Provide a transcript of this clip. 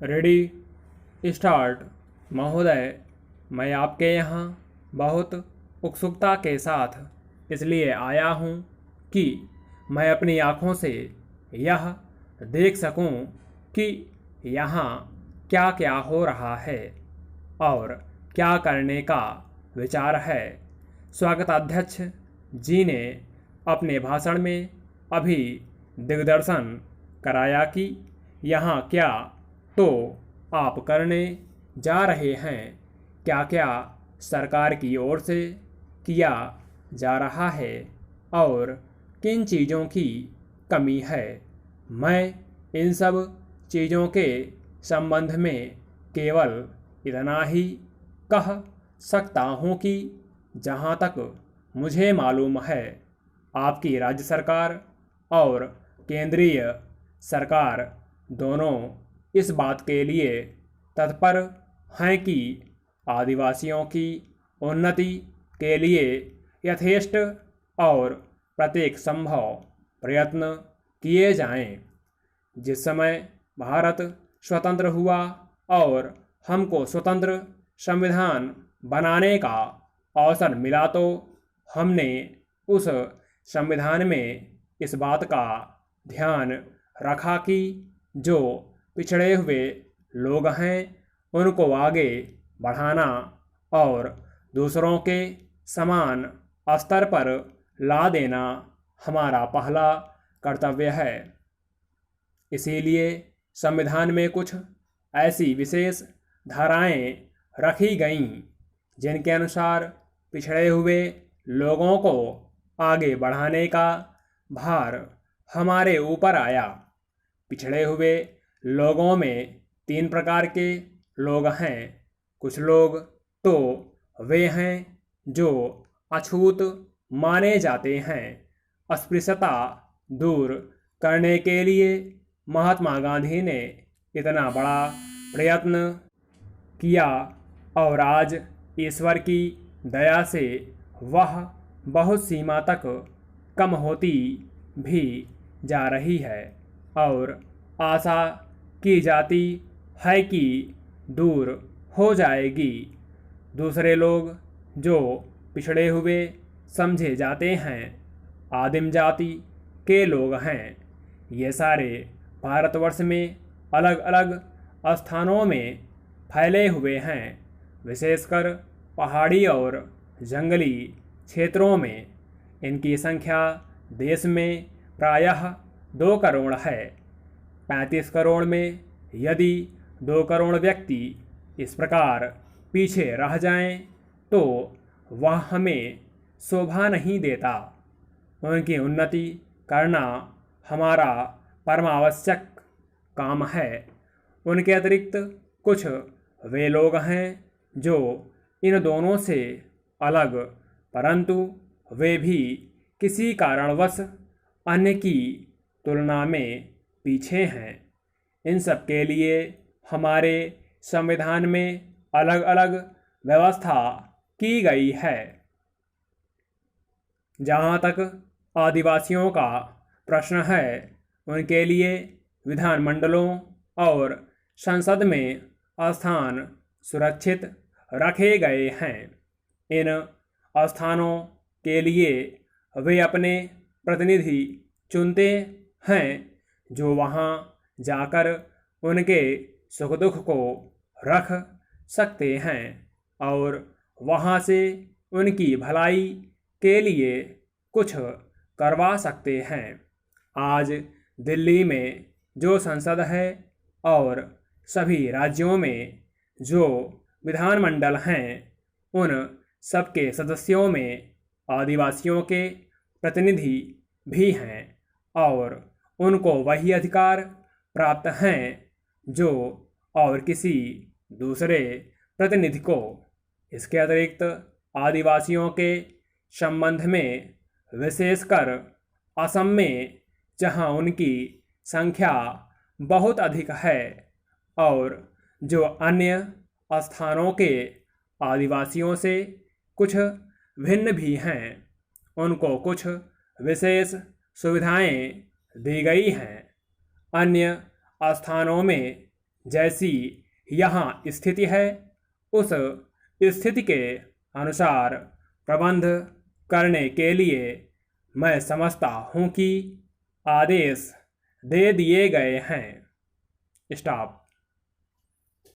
Ready start. महोदय, मैं आपके यहाँ बहुत उत्सुकता के साथ इसलिए आया हूँ कि मैं अपनी आँखों से यह देख सकूँ कि यहाँ क्या क्या हो रहा है और क्या करने का विचार है। स्वागताध्यक्ष जी ने अपने भाषण में अभी दिग्दर्शन कराया कि यहाँ क्या तो आप करने जा रहे हैं, क्या क्या सरकार की ओर से किया जा रहा है और किन चीज़ों की कमी है। मैं इन सब चीज़ों के संबंध में केवल इतना ही कह सकता हूँ कि जहाँ तक मुझे मालूम है, आपकी राज्य सरकार और केंद्रीय सरकार दोनों इस बात के लिए तत्पर हैं कि आदिवासियों की उन्नति के लिए यथेष्ट और प्रत्येक संभव प्रयत्न किए जाएं। जिस समय भारत स्वतंत्र हुआ और हमको स्वतंत्र संविधान बनाने का अवसर मिला, तो हमने उस संविधान में इस बात का ध्यान रखा कि जो पिछड़े हुए लोग हैं उनको आगे बढ़ाना और दूसरों के समान स्तर पर ला देना हमारा पहला कर्तव्य है। इसीलिए संविधान में कुछ ऐसी विशेष धाराएं रखी गईं जिनके अनुसार पिछड़े हुए लोगों को आगे बढ़ाने का भार हमारे ऊपर आया। पिछड़े हुए लोगों में 3 प्रकार के लोग हैं। कुछ लोग तो वे हैं जो अछूत माने जाते हैं। अस्पृश्यता दूर करने के लिए महात्मा गांधी ने इतना बड़ा प्रयत्न किया और आज ईश्वर की दया से वह बहुत सीमा तक कम होती भी जा रही है और आशा की जाती है कि दूर हो जाएगी। दूसरे लोग जो पिछड़े हुए समझे जाते हैं, आदिम जाति के लोग हैं। ये सारे भारतवर्ष में अलग अलग स्थानों में फैले हुए हैं, विशेषकर पहाड़ी और जंगली क्षेत्रों में। इनकी संख्या देश में प्रायः 2 करोड़ है। 35 करोड़ में यदि 2 करोड़ व्यक्ति इस प्रकार पीछे रह जाएं, तो वह हमें शोभा नहीं देता। उनकी उन्नति करना हमारा परमावश्यक काम है। उनके अतिरिक्त कुछ वे लोग हैं जो इन दोनों से अलग, परंतु वे भी किसी कारणवश अन्य की तुलना में पीछे हैं। इन सब के लिए हमारे संविधान में अलग अलग व्यवस्था की गई है। जहाँ तक आदिवासियों का प्रश्न है, उनके लिए विधानमंडलों और संसद में स्थान सुरक्षित रखे गए हैं। इन स्थानों के लिए वे अपने प्रतिनिधि चुनते हैं जो वहाँ जाकर उनके सुख दुख को रख सकते हैं और वहाँ से उनकी भलाई के लिए कुछ करवा सकते हैं। आज दिल्ली में जो संसद है और सभी राज्यों में जो विधानमंडल हैं, उन सबके सदस्यों में आदिवासियों के प्रतिनिधि भी हैं और उनको वही अधिकार प्राप्त हैं जो और किसी दूसरे प्रतिनिधि को। इसके अतिरिक्त आदिवासियों के संबंध में विशेषकर असम में, जहां उनकी संख्या बहुत अधिक है और जो अन्य स्थानों के आदिवासियों से कुछ भिन्न भी हैं, उनको कुछ विशेष सुविधाएं दी गई हैं। अन्य स्थानों में जैसी यहाँ स्थिति है उस स्थिति के अनुसार प्रबंध करने के लिए मैं समझता हूँ कि आदेश दे दिए गए हैं। स्टॉप।